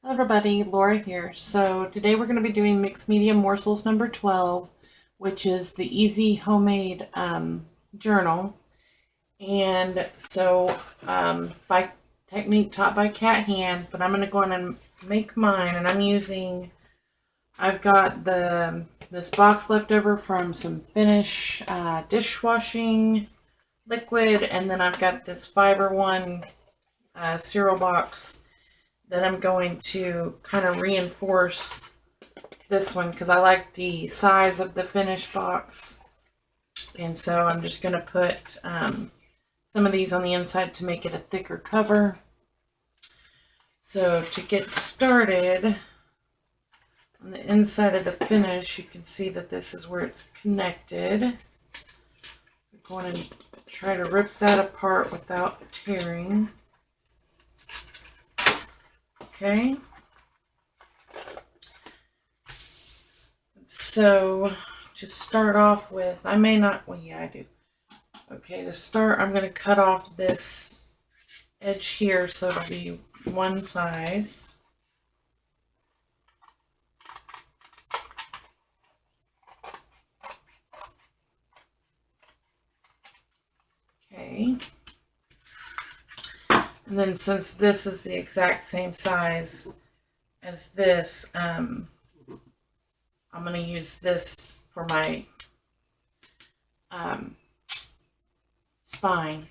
Hello everybody, Laura here. So today we're going to be doing mixed media morsels number 12, which is the easy homemade journal. And so by technique taught by Cat Hand, but I'm going to go in and make mine, and I've got this box left over from some Finish dishwashing liquid, and then I've got this Fiber One cereal box that I'm going to kind of reinforce this one because I like the size of the Finish box. And so I'm just going to put some of these on the inside to make it a thicker cover. So to get started, on the inside of the Finish, you can see that this is where it's connected. I'm going to try to rip that apart without tearing. Okay. So to start off with, I may not, well, yeah, I do. Okay, to start, I'm going to cut off this edge here so it'll be one size. Okay. And then since this is the exact same size as this, I'm going to use this for my spine,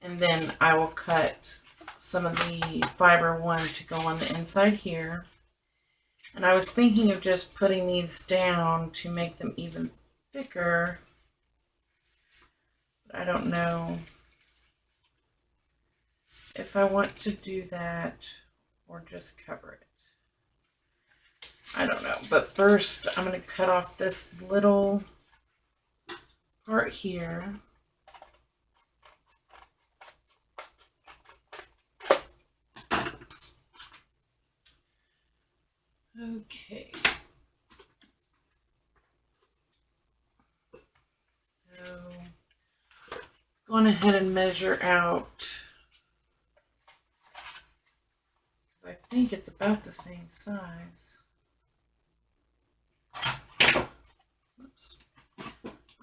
and then I will cut some of the Fiber One to go on the inside here. And I was thinking of just putting these down to make them even thicker, but I don't know if I want to do that or just cover it. I don't know, but first I'm going to cut off this little part here. Okay. So going ahead and measure out. I think it's about the same size. Oops.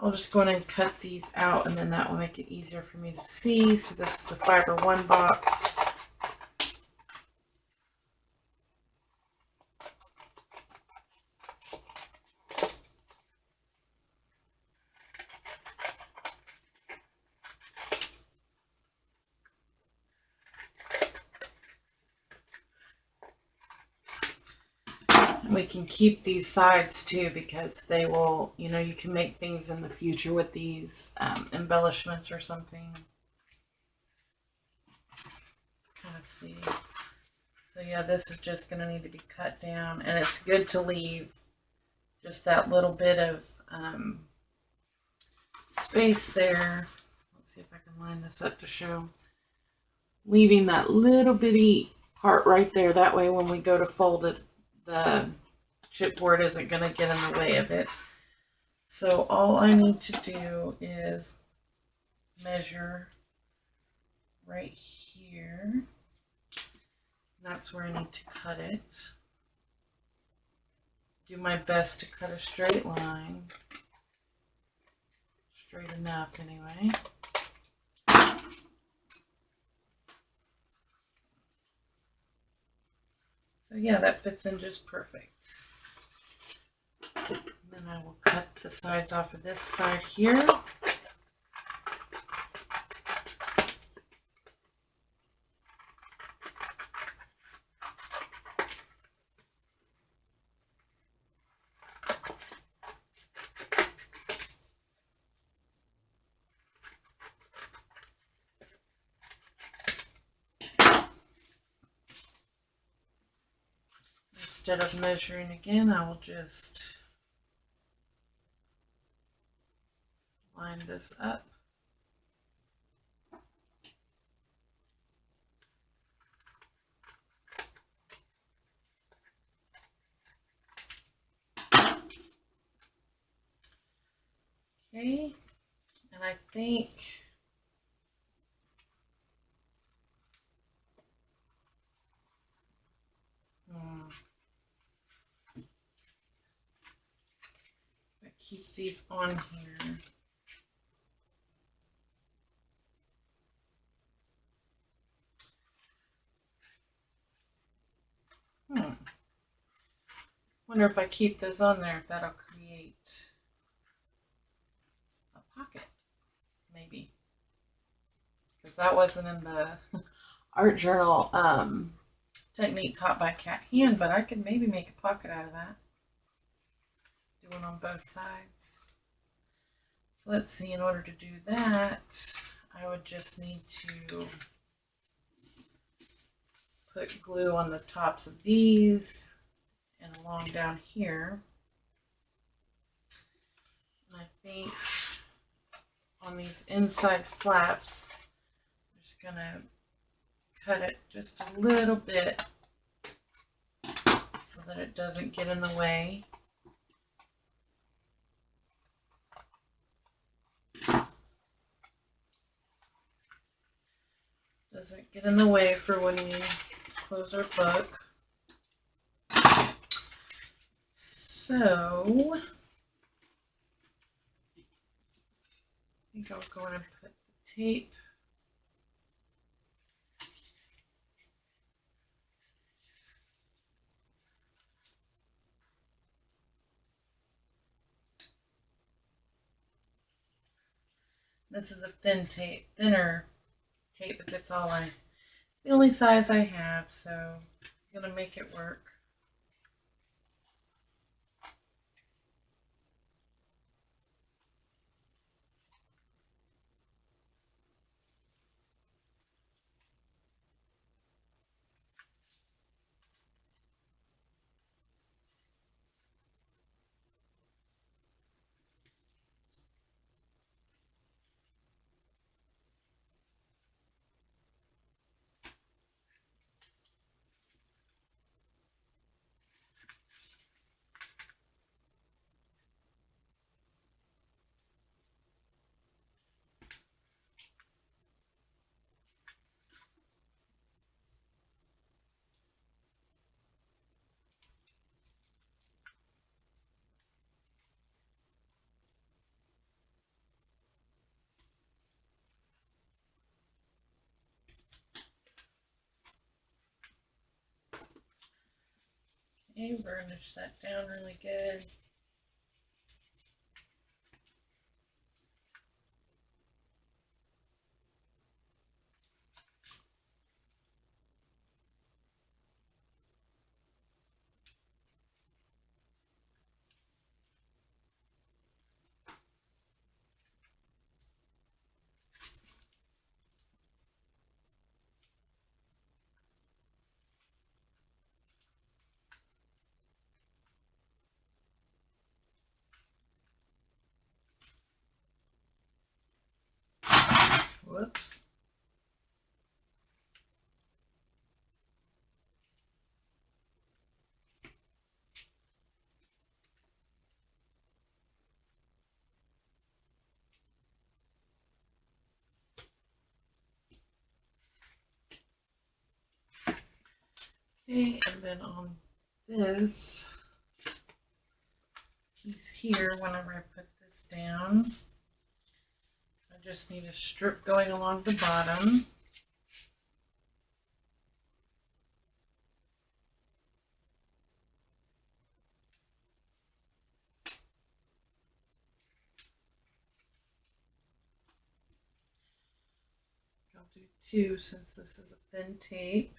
I'll just go in and cut these out, and then that will make it easier for me to see. So this is the Fiber One box. We can keep these sides too because they will, you can make things in the future with these embellishments or something. Let's kind of see. So yeah, this is just going to need to be cut down, and it's good to leave just that little bit of space there. Let's see if I can line this up to show. Leaving that little bitty part right there. That way when we go to fold it, the chipboard isn't going to get in the way of it. So all I need to do is measure right here. That's where I need to cut it. Do my best to cut a straight line. Straight enough anyway. So yeah, that fits in just perfect. And then I will cut the sides off of this side here. Instead of measuring again, I will just line this up. Okay, and I think these on here. Wonder if I keep those on there, if that'll create a pocket, maybe. Because that wasn't in the art journal technique taught by Cat Hand, but I could maybe make a pocket out of that. Do one on both sides. So let's see, in order to do that, I would just need to put glue on the tops of these and along down here. And I think on these inside flaps, I'm just gonna cut it just a little bit so that it doesn't get in the way. Doesn't get in the way for when we close our book. So I think I'll go in and put the tape. This is a thinner tape, but that's all it's the only size I have, so I'm gonna make it work. Okay, burnish that down really good. Whoops. Okay, and then on this piece here, whenever I put this down, I just need a strip going along the bottom. I'll do two since this is a thin tape.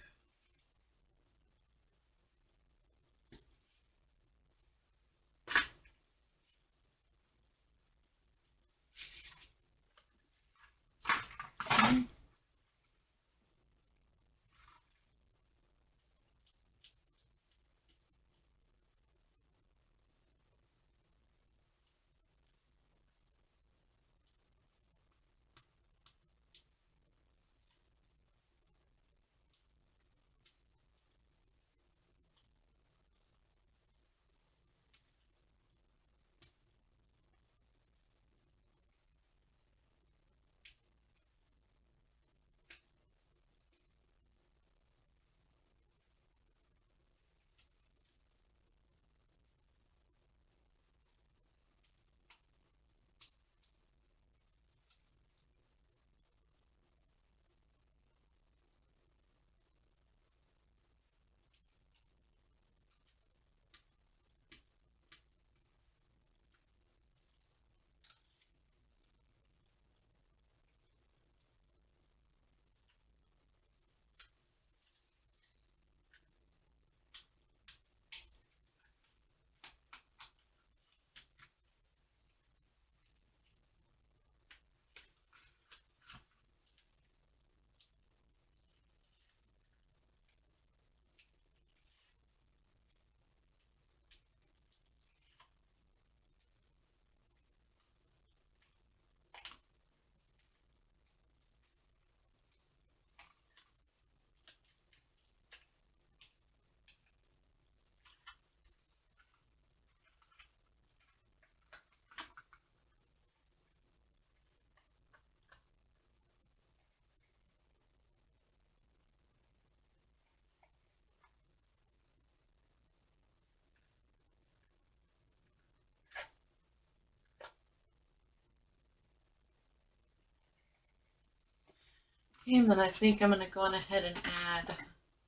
Okay, and then I think I'm going to go on ahead and add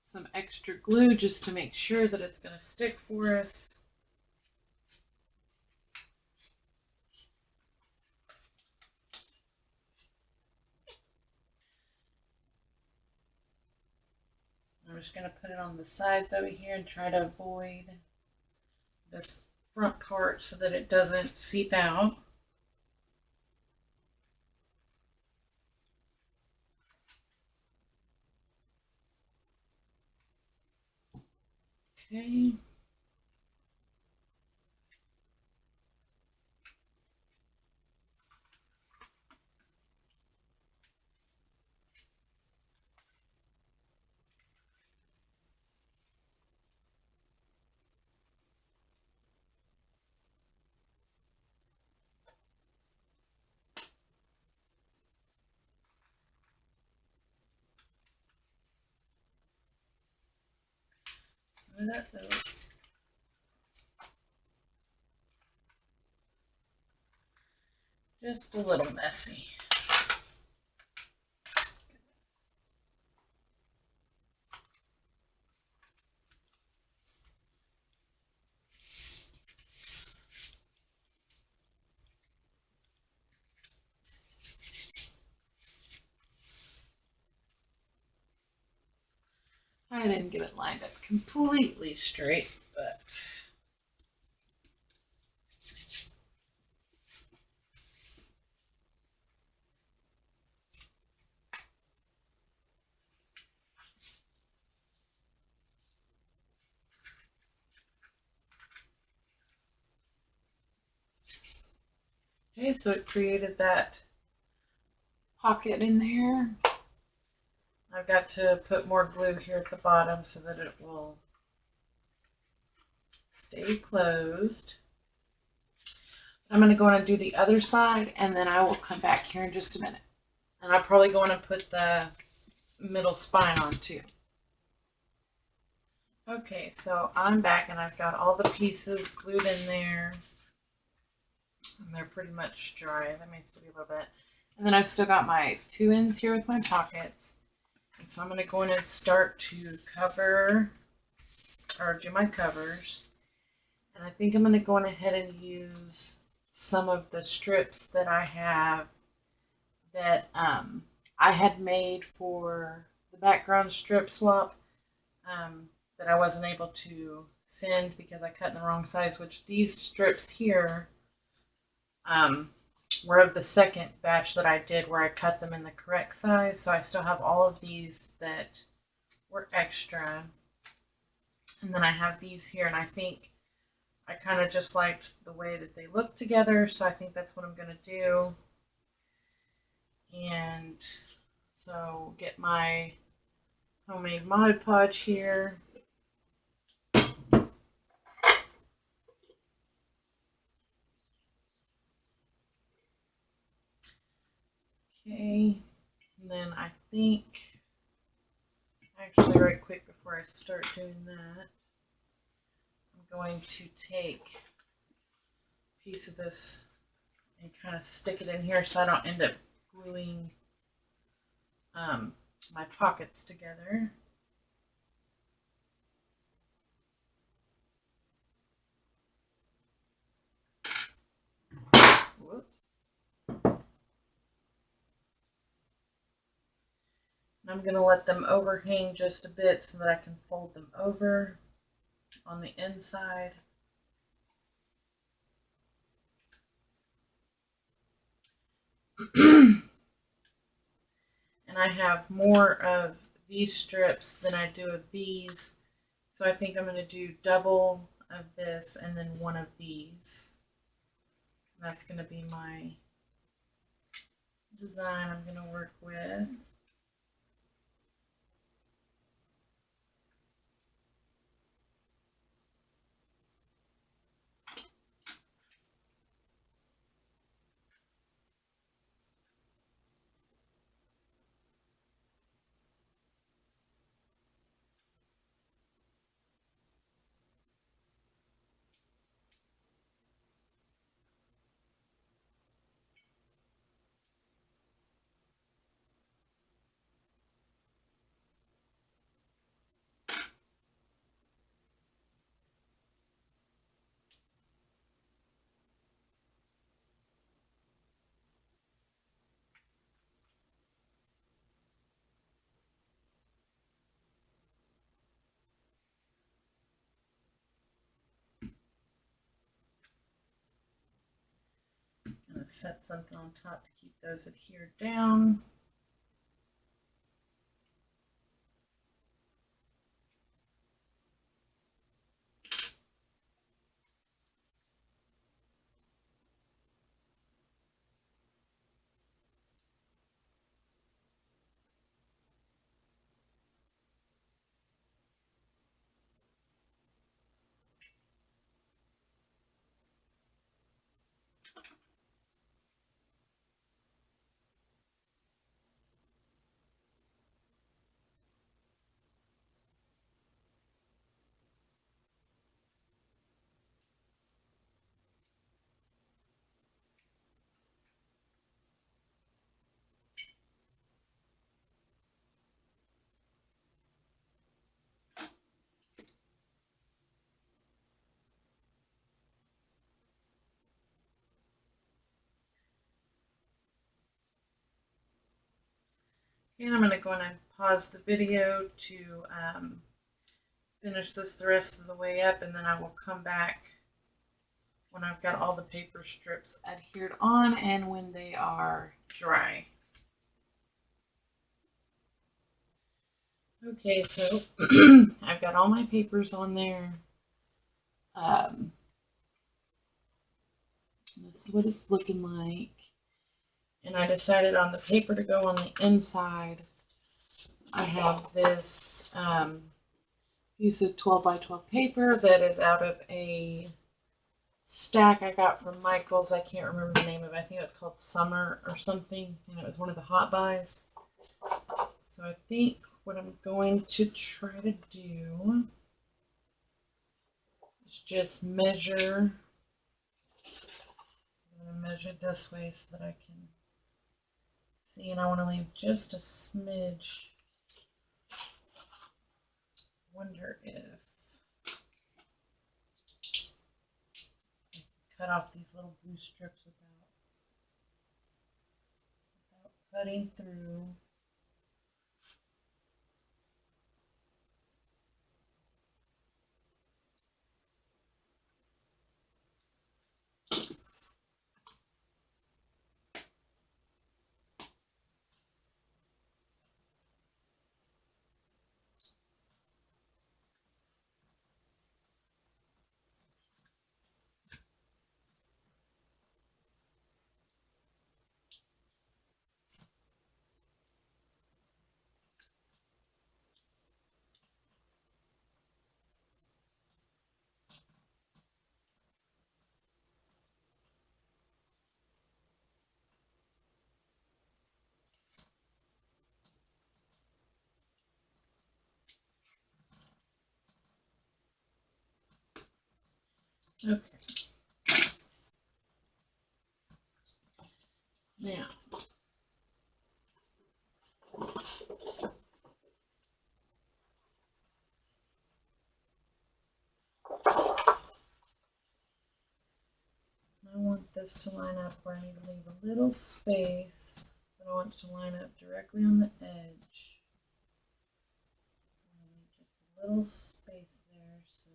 some extra glue just to make sure that it's going to stick for us. I'm just going to put it on the sides over here and try to avoid this front part so that it doesn't seep out. Okay. Just a little messy. I didn't get it lined up completely straight, but okay, so it created that pocket in there. I've got to put more glue here at the bottom so that it will stay closed. I'm going to go in and do the other side, and then I will come back here in just a minute. And I'll probably go in and put the middle spine on too. Okay, so I'm back and I've got all the pieces glued in there. And they're pretty much dry. That may still be a little bit. And then I've still got my two ends here with my pockets. And so I'm going to go in and start to cover or do my covers. And I think I'm going to go on ahead and use some of the strips that I have that I had made for the background strip swap that I wasn't able to send because I cut in the wrong size, which these strips here were of the second batch that I did where I cut them in the correct size. So I still have all of these that were extra. And then I have these here, and I think I kind of just liked the way that they look together, so I think that's what I'm going to do. And so get my homemade Mod Podge here. Okay, and then I think, actually right quick before I start doing that, I'm going to take a piece of this and kind of stick it in here so I don't end up gluing my pockets together. Whoops. I'm going to let them overhang just a bit so that I can fold them over on the inside. And I have more of these strips than I do of these. So I think I'm going to do double of this and then one of these. That's going to be my design I'm going to work with. set something on top to keep those adhered down. And I'm going to go in and pause the video to finish this the rest of the way up, and then I will come back when I've got all the paper strips adhered on and when they are dry. Okay, so I've got all my papers on there. This is what it's looking like. And I decided on the paper to go on the inside. I have this piece of 12 by 12 paper that is out of a stack I got from Michael's. I can't remember the name of it. I think it was called Summer or something, and it was one of the hot buys. So I think what I'm going to try to do is just measure. I'm going to measure this way so that I can see, and I want to leave just a smidge. Wonder if I can cut off these little blue strips without cutting through. Okay. Now, I want this to line up where I need to leave a little space, but I want it to line up directly on the edge. I need just a little space there, so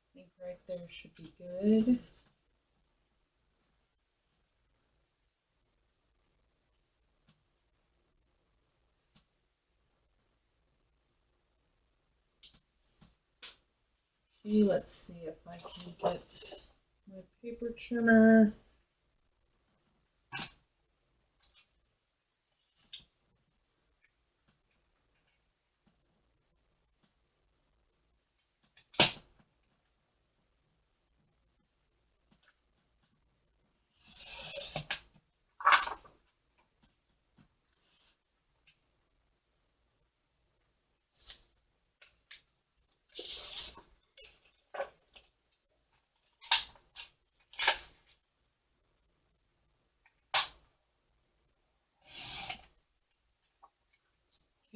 I think right there should be good. Okay, let's see if I can get my paper trimmer.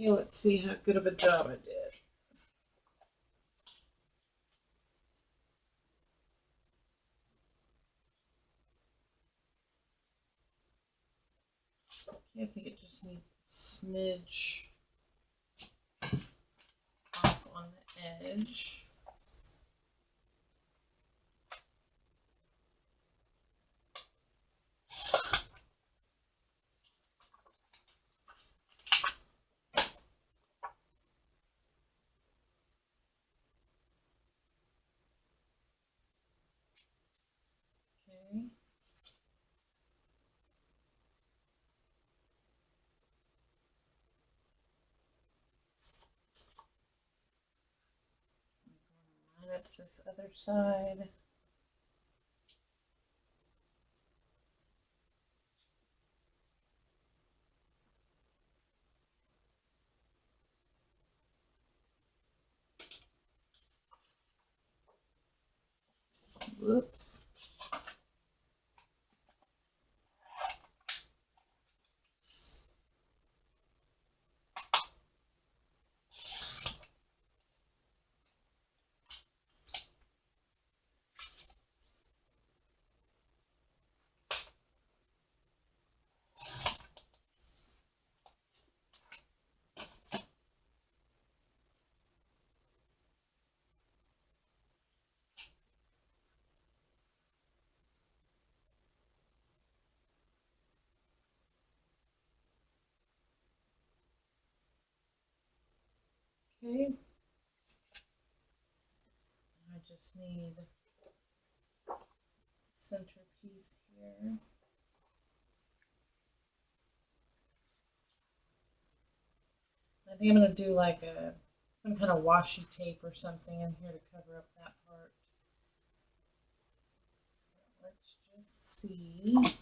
Okay, let's see how good of a job I did. Okay, I think it just needs a smidge off on the edge. this other side. Whoops. Okay. I just need centerpiece here. I think I'm going to do like some kind of washi tape or something in here to cover up that part. Let's just see.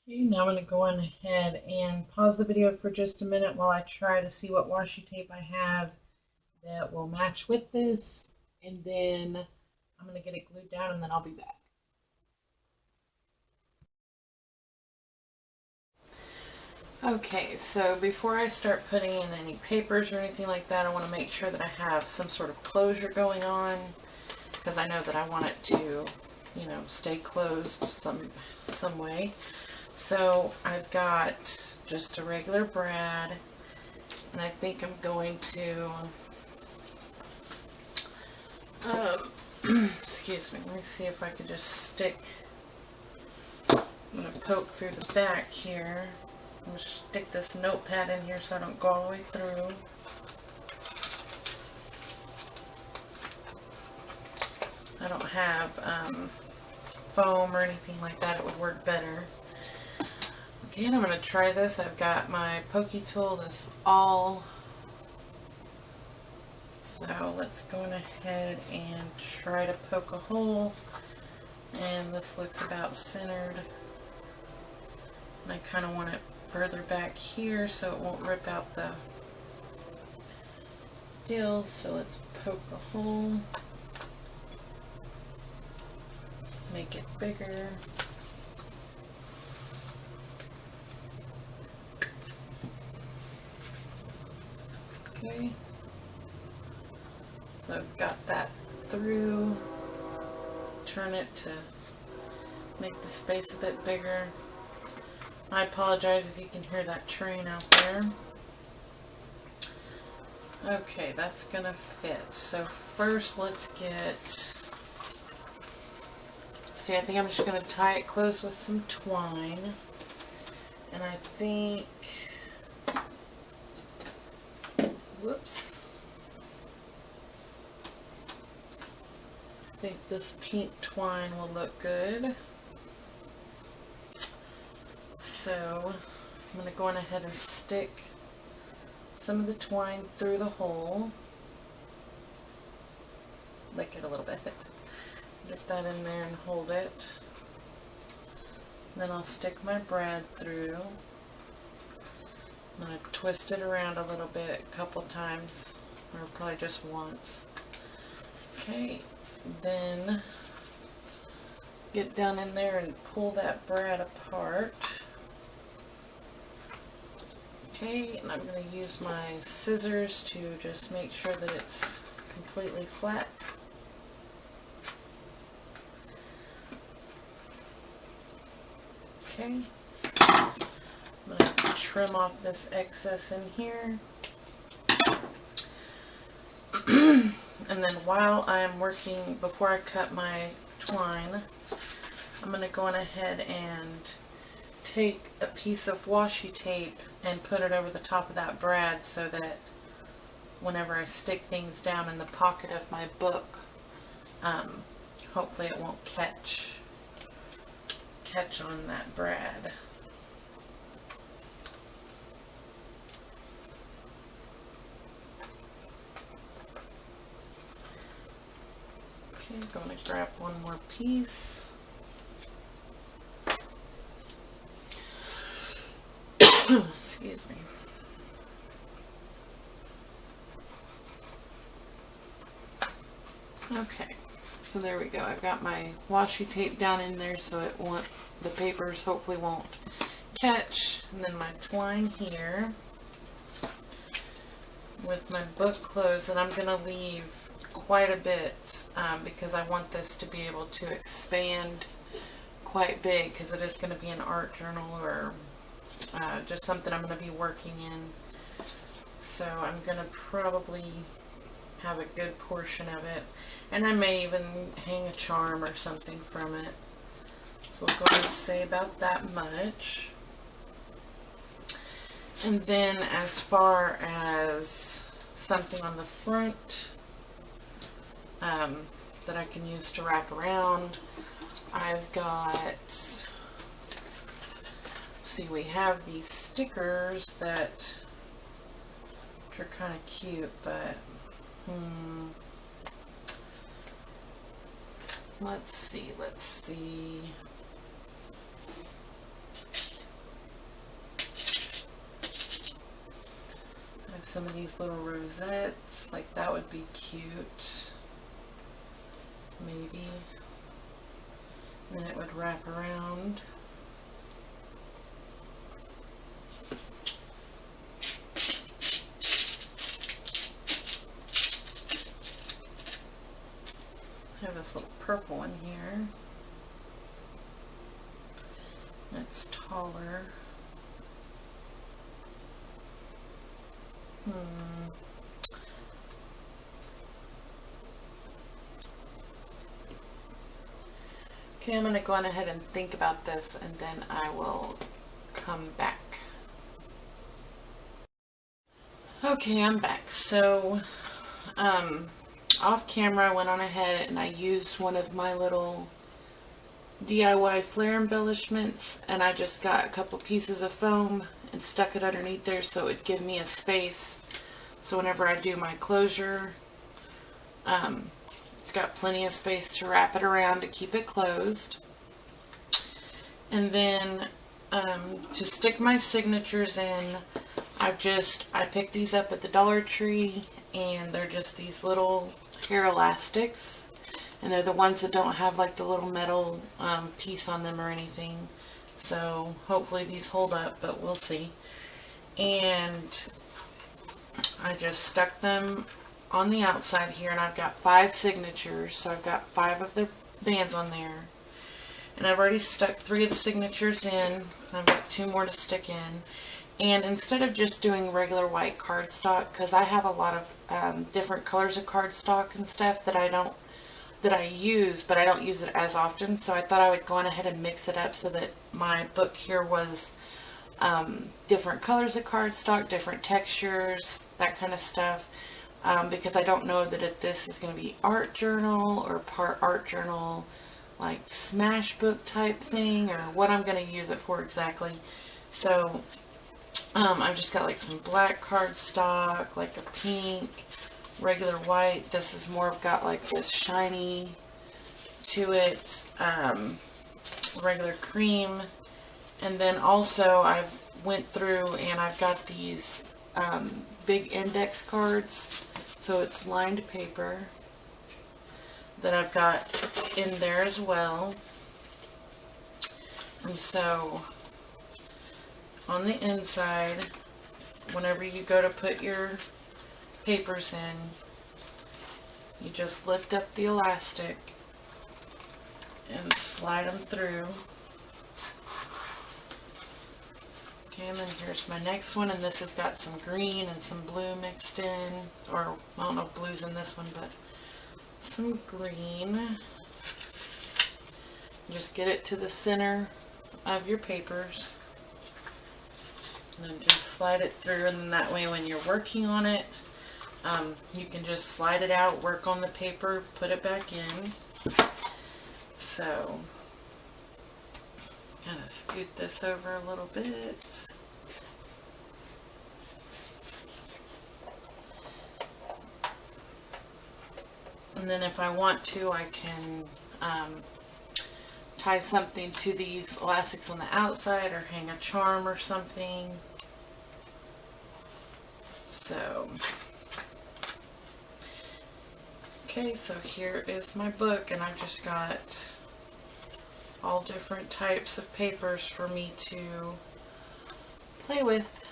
Okay, now I'm going to go on ahead and pause the video for just a minute while I try to see what washi tape I have that will match with this, and then I'm going to get it glued down and then I'll be back. Okay, so before I start putting in any papers or anything like that, I want to make sure that I have some sort of closure going on, because I know that I want it to, you know, stay closed some way. So I've got just a regular brad, and I think I'm going to, excuse me, let me see if I can just stick, I'm going to poke through the back here. I'm going to stick this notepad in here so I don't go all the way through. I don't have foam or anything like that, it would work better. Okay, and I'm going to try this. I've got my pokey tool, this all. So let's go ahead and try to poke a hole. And this looks about centered. And I kind of want it further back here so it won't rip out the deal. So let's poke a hole. Make it bigger. Okay, so I've got that through. Turn it to make the space a bit bigger. I apologize if you can hear that train out there. Okay, that's gonna fit. So first let's see, I think I'm just gonna tie it close with some twine. And I think, whoops, I think this pink twine will look good. So I'm going to go on ahead and stick some of the twine through the hole. Lick it a little bit. Get that in there and hold it. Then I'll stick my brad through. I'm going to twist it around a little bit, a couple times, or probably just once. Okay, then get down in there and pull that brad apart. Okay, and I'm going to use my scissors to just make sure that it's completely flat. Okay, I'm going to trim off this excess in here. And then while I'm working, before I cut my twine, I'm going to go on ahead and take a piece of washi tape and put it over the top of that brad so that whenever I stick things down in the pocket of my book, hopefully it won't catch on that brad. Okay, I'm going to grab one more piece. Excuse me. Okay, so there we go. I've got my washi tape down in there so it won't, the papers hopefully won't catch. And then my twine here with my book closed, and I'm going to leave quite a bit because I want this to be able to expand quite big, because it is going to be an art journal or just something I'm going to be working in. So I'm going to probably have a good portion of it, and I may even hang a charm or something from it. So we'll go ahead and say about that much. And then as far as something on the front that I can use to wrap around, I've got, let's see, we have these stickers that are kind of cute, but let's see. I have some of these little rosettes, like that would be cute, maybe. And then it would wrap around. I have this little purple one here. It's taller. Okay, I'm going to go on ahead and think about this, and then I will come back. Okay, I'm back. So, off camera I went on ahead and I used one of my little DIY flare embellishments, and I just got a couple pieces of foam and stuck it underneath there so it would give me a space. So whenever I do my closure, it's got plenty of space to wrap it around to keep it closed. And then to stick my signatures in, I picked these up at the Dollar Tree, and they're just these little hair elastics, and they're the ones that don't have like the little metal piece on them or anything. So hopefully these hold up, but we'll see. And I just stuck them on the outside here, and I've got 5 signatures, so I've got 5 of the bands on there. And I've already stuck 3 of the signatures in. I've got 2 more to stick in. And instead of just doing regular white cardstock, because I have a lot of different colors of cardstock and stuff that I use, but I don't use it as often, so I thought I would go on ahead and mix it up so that my book here was different colors of cardstock, different textures, that kind of stuff, because I don't know that this is going to be art journal or part art journal, like smash book type thing, or what I'm going to use it for exactly. So I've just got like some black cardstock, like a pink, regular white. This is more of got like this shiny to it, regular cream. And then also I've went through and I've got these big index cards, so it's lined paper that I've got in there as well. And so on the inside whenever you go to put your papers in, you just lift up the elastic and slide them through. Okay, and then here's my next one, and this has got some green and some blue mixed in, or I don't know if blue's in this one, but some green. Just get it to the center of your papers, and then just slide it through, and then that way when you're working on it, you can just slide it out, work on the paper, put it back in. So, kind of scoot this over a little bit. And then if I want to, I can tie something to these elastics on the outside, or hang a charm or something. So, okay, so here is my book, and I've just got all different types of papers for me to play with.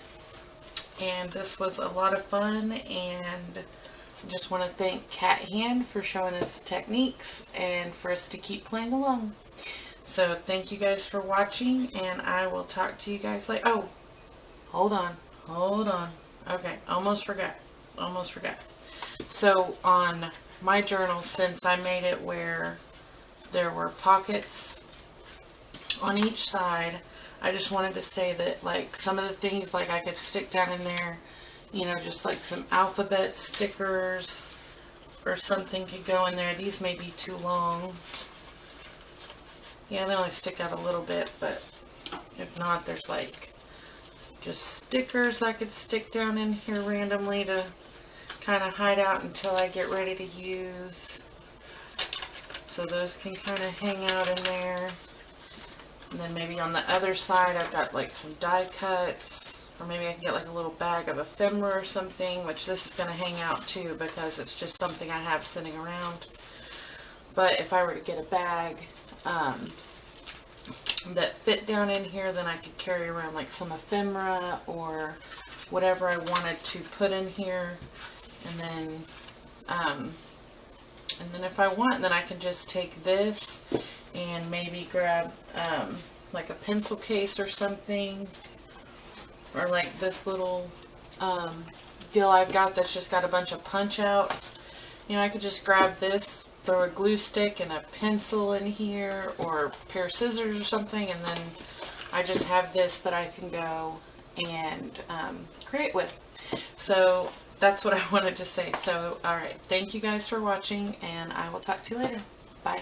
And this was a lot of fun, and I just want to thank Cat Hand for showing us techniques and for us to keep playing along. So thank you guys for watching, and I will talk to you guys later. Oh, hold on. Okay, almost forgot. So on my journal, since I made it where there were pockets on each side, I just wanted to say that, like, some of the things, like, I could stick down in there, you know, just like some alphabet stickers or something could go in there. These may be too long. Yeah, they only stick out a little bit, but if not, there's like just stickers I could stick down in here randomly to kind of hide out until I get ready to use. So those can kind of hang out in there. And then maybe on the other side I've got like some die cuts, or maybe I can get like a little bag of ephemera or something, which this is going to hang out too because it's just something I have sitting around. But if I were to get a bag that fit down in here, then I could carry around like some ephemera or whatever I wanted to put in here. And then if I want, then I can just take this and maybe grab like a pencil case or something, or like this little deal I've got that's just got a bunch of punch outs. You know, I could just grab this, throw a glue stick and a pencil in here, or a pair of scissors or something, and then I just have this that I can go and create with. So that's what I wanted to say. So, alright, thank you guys for watching, and I will talk to you later. Bye.